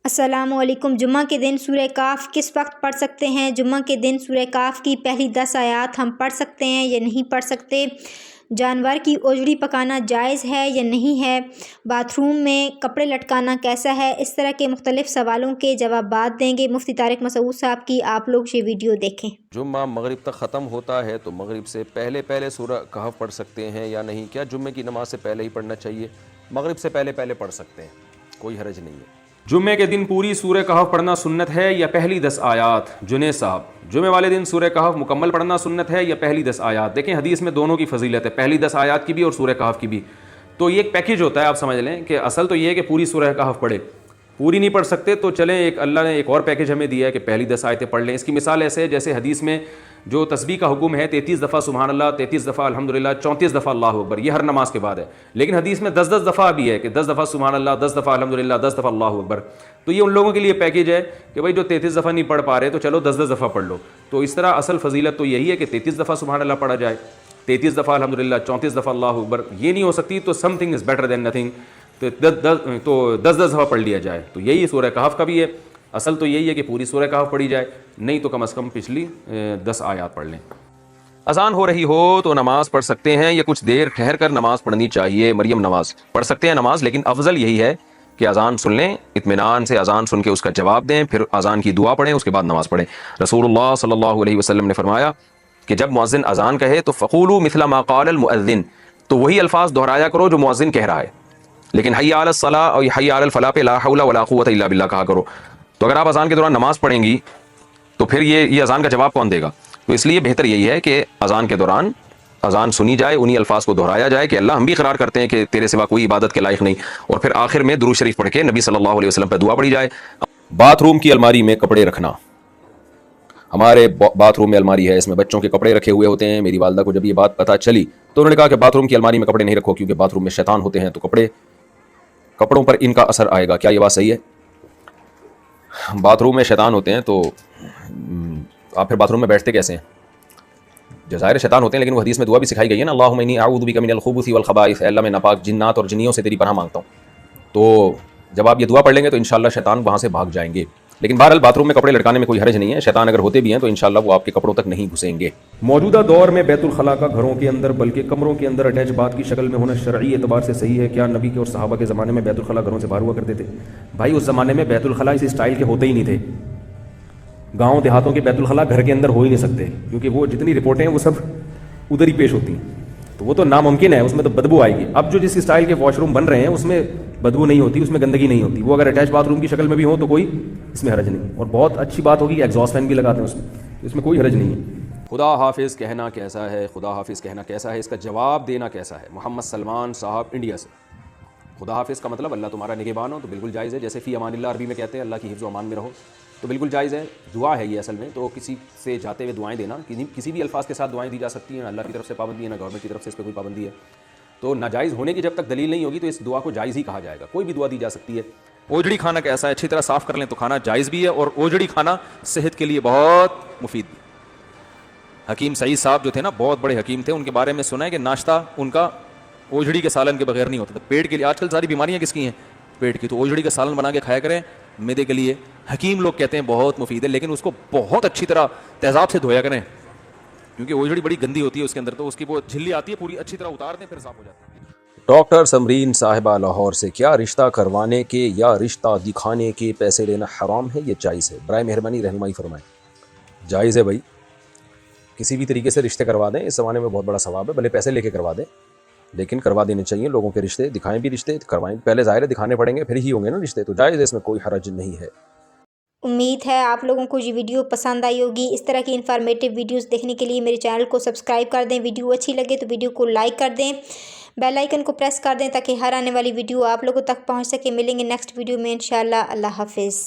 السلام علیکم۔ جمعہ کے دن سورہ کہف کس وقت پڑھ سکتے ہیں؟ جمعہ کے دن سورہ کہف کی پہلی 10 آیات ہم پڑھ سکتے ہیں یا نہیں پڑھ سکتے؟ جانور کی اوجڑی پکانا جائز ہے یا نہیں ہے؟ باتھ روم میں کپڑے لٹکانا کیسا ہے؟ اس طرح کے مختلف سوالوں کے جوابات دیں گے مفتی طارق مسعود صاحب کی۔ آپ لوگ یہ ویڈیو دیکھیں۔ جمعہ مغرب تک ختم ہوتا ہے تو مغرب سے پہلے سورہ کہف پڑھ سکتے ہیں یا نہیں؟ کیا جمعے کی نماز سے پہلے ہی پڑھنا چاہیے؟ مغرب سے پہلے پڑھ سکتے ہیں، کوئی حرج نہیں ہے۔ جمعے کے دن پوری سورہ کہف پڑھنا سنت ہے یا پہلی 10 آیات؟ جنید صاحب، جمعے والے دن سورہ کہف مکمل پڑھنا سنت ہے یا پہلی 10 آیات؟ دیکھیں حدیث میں دونوں کی فضیلت ہے، پہلی 10 آیات کی بھی اور سورہ کہف کی بھی، تو یہ ایک پیکیج ہوتا ہے۔ آپ سمجھ لیں کہ اصل تو یہ ہے کہ پوری سورہ کہف پڑھے، پوری نہیں پڑھ سکتے تو چلیں ایک اللہ نے ایک اور پیکیج ہمیں دیا ہے کہ پہلی 10 آیتیں پڑھ لیں۔ اس کی مثال ایسے ہے جیسے حدیث میں جو تسبیح کا حکم ہے 33 دفعہ سبحان اللہ، 33 دفعہ الحمدللہ، 34 دفعہ اللہ اکبر، یہ ہر نماز کے بعد ہے، لیکن حدیث میں 10 دفعہ بھی ہے کہ 10 دفعہ سبحان اللہ، 10 دفعہ الحمدللہ، 10 دفعہ اللہ اکبر۔ تو یہ ان لوگوں کے لیے پیکیج ہے کہ بھائی جو 33 دفعہ نہیں پڑھ پا رہے تو چلو 10 دفعہ پڑھ لو۔ تو اس طرح اصل فضیلت تو یہی ہے کہ 33 دفعہ سبحان اللہ پڑھا جائے، 33 دفعہ الحمدللہ، 34 دفعہ اللہ اکبر۔ یہ نہیں ہو سکتی تو some thing is better than nothing, تو 10 دفعہ پڑھ لیا جائے۔ تو یہی سورہ کہف کا بھی ہے، اصل تو یہی ہے کہ پوری سورہ کہف پڑھی جائے، نہیں تو کم از کم پچھلی 10 آیات پڑھ لیں۔ اذان ہو رہی ہو تو نماز پڑھ سکتے ہیں یا کچھ دیر ٹھہر کر نماز پڑھنی چاہیے؟ مریم نواز، پڑھ سکتے ہیں نماز، لیکن افضل یہی ہے کہ اذان سن لیں، اطمینان سے اذان سن کے اس کا جواب دیں، پھر اذان کی دعا پڑھیں، اس کے بعد نماز پڑھیں۔ رسول اللہ صلی اللہ علیہ وسلم نے فرمایا کہ جب مؤذن اذان کہے تو فقولوا مثل ما قال المؤذن، تو وہی الفاظ دہرایا کرو جو مؤذن کہہ رہا ہے، لیکن حی علی الصلاۃ اور حی علی الفلاح پہ لا حول ولا قوۃ الا باللہ کہا کرو۔ تو اگر آپ اذان کے دوران نماز پڑھیں گی تو پھر یہ اذان کا جواب کون دے گا؟ تو اس لیے بہتر یہی ہے کہ اذان کے دوران اذان سنی جائے، انہی الفاظ کو دہرایا جائے کہ اللہ ہم بھی اقرار کرتے ہیں کہ تیرے سوا کوئی عبادت کے لائق نہیں، اور پھر آخر میں درود شریف پڑھ کے نبی صلی اللہ علیہ وسلم پہ دعا پڑھی جائے۔ باتھ روم کی الماری میں کپڑے رکھنا۔ ہمارے باتھ روم میں الماری ہے، اس میں بچوں کے کپڑے رکھے ہوئے ہوتے ہیں۔ میری والدہ کو جب یہ بات پتہ چلی تو انہوں نے کہا کہ باتھ روم کی الماری میں کپڑے نہیں رکھو، کیونکہ باتھ روم میں شیطان ہوتے ہیں، تو کپڑوں پر ان کا اثر آئے گا۔ کیا یہ بات صحیح ہے؟ باتھ روم میں شیطان ہوتے ہیں تو آپ پھر باتھ روم میں بیٹھتے کیسے ہیں؟ جو ظاہر شیطان ہوتے ہیں، لیکن وہ حدیث میں دعا بھی سکھائی گئی ہے نا، اللہم انی اعوذ بک من الخبث والخبائث، اے اللہ میں ناپاک جنات اور جنیوں سے تیری پناہ مانگتا ہوں۔ تو جب آپ یہ دعا پڑھ لیں گے تو انشاءاللہ شیطان وہاں سے بھاگ جائیں گے۔ لیکن بہرحال باتھ روم میں کپڑے لٹکانے میں کوئی حرج نہیں ہے، شیطان اگر ہوتے بھی ہیں تو انشاءاللہ وہ آپ کے کپڑوں تک نہیں گھسیں گے۔ موجودہ دور میں بیت الخلاء کا گھروں کے اندر بلکہ کمروں کے اندر اٹیچ بات کی شکل میں ہونا شرعی اعتبار سے صحیح ہے کیا؟ نبی کے اور صحابہ کے زمانے میں بیت الخلاء گھروں سے باہر ہوا کرتے تھے؟ بھائی اس زمانے میں بیت الخلاء اس اسٹائل کے ہوتے ہی نہیں تھے۔ گاؤں دیہاتوں کے بیت الخلاء گھر کے اندر ہو ہی نہیں سکتے، کیونکہ وہ جتنی رپورٹیں ہیں وہ سب ادھر ہی پیش ہوتی ہیں، تو وہ تو ناممکن ہے، اس میں تو بدبو آئے گی۔ اب جو جس اسٹائل کے واش روم بن رہے ہیں اس میں بدبو نہیں ہوتی، اس میں گندگی نہیں ہوتی، وہ اگر اٹیچ باتھ روم کی شکل میں بھی ہوں تو کوئی اس میں حرج نہیں، اور بہت اچھی بات ہوگی ایگزاسٹ فین بھی لگاتے ہیں اس میں کوئی حرج نہیں ہے۔ خدا حافظ کہنا کیسا ہے؟ خدا حافظ کہنا کیسا ہے، اس کا جواب دینا کیسا ہے؟ محمد سلمان صاحب انڈیا سے۔ خدا حافظ کا مطلب اللہ تمہارا نگہبان ہو، تو بالکل جائز ہے، جیسے فی امان اللہ عربی میں کہتے ہیں اللہ کی حفظ و امان میں رہو، تو بالکل جائز ہے، دعا ہے یہ اصل میں۔ تو کسی سے جاتے ہوئے دعائیں دینا، کسی بھی الفاظ کے ساتھ دعائیں دی جا سکتی ہیں، اللہ کی طرف سے پابندی ہے، نہ گورنمنٹ کی طرف سے اس پہ کوئی پابندی ہے۔ تو ناجائز ہونے کی جب تک دلیل نہیں ہوگی تو اس دعا کو جائز ہی کہا جائے گا، کوئی بھی دعا دی جا سکتی ہے۔ اوجڑی کھانا کیسا ہے؟ اچھی طرح صاف کر لیں تو کھانا جائز بھی ہے، اور اوجڑی کھانا صحت کے لیے بہت مفید بھی۔ حکیم سعید صاحب جو تھے نا، بہت بڑے حکیم تھے، ان کے بارے میں سنا ہے کہ ناشتہ ان کا اوجڑی کے سالن کے بغیر نہیں ہوتا تھا۔ پیٹ کے لیے آج کل ساری بیماریاں کس کی ہیں؟ پیٹ کی، تو اوجڑی کا سالن بنا کے کھایا کریں، معدے کے لیے حکیم لوگ کہتے ہیں بہت مفید ہے، لیکن اس کو بہت اچھی طرح تیزاب سے دھویا کریں، کیونکہ اوجڑی بڑی گندی ہوتی ہے اس کے اندر، تو اس کی وہ جھلی آتی ہے پوری، اچھی طرح اتار دیں پھر صاف ہو جاتی ہے۔ ڈاکٹر سمرین صاحبہ لاہور سے، کیا رشتہ کروانے کے یا رشتہ دکھانے کے پیسے لینا حرام ہے یا جائز ہے؟ برائے مہربانی رہنمائی فرمائیں۔ جائز ہے بھائی، کسی بھی طریقے سے رشتے کروا دیں، اس زمانے میں بہت بڑا ثواب ہے، بھلے پیسے لے کے کروا دیں، لیکن کروا دینے چاہیے لوگوں کے رشتے، دکھائیں بھی رشتے، کروائیں، پہلے ظاہر ہے دکھانے پڑیں گے پھر ہی ہوں گے نا رشتے، تو جائز ہے، اس میں کوئی حرج نہیں ہے۔ امید ہے آپ لوگوں کو یہ ویڈیو پسند آئی ہوگی۔ اس طرح کی انفارمیٹیو ویڈیوز دیکھنے کے لیے میرے چینل کو سبسکرائب کر دیں، ویڈیو اچھی لگے تو ویڈیو کو لائک کر دیں، بیل آئیکن کو پریس کر دیں تاکہ ہر آنے والی ویڈیو آپ لوگوں تک پہنچ سکے۔ ملیں گے نیکسٹ ویڈیو میں انشاءاللہ۔ اللہ حافظ۔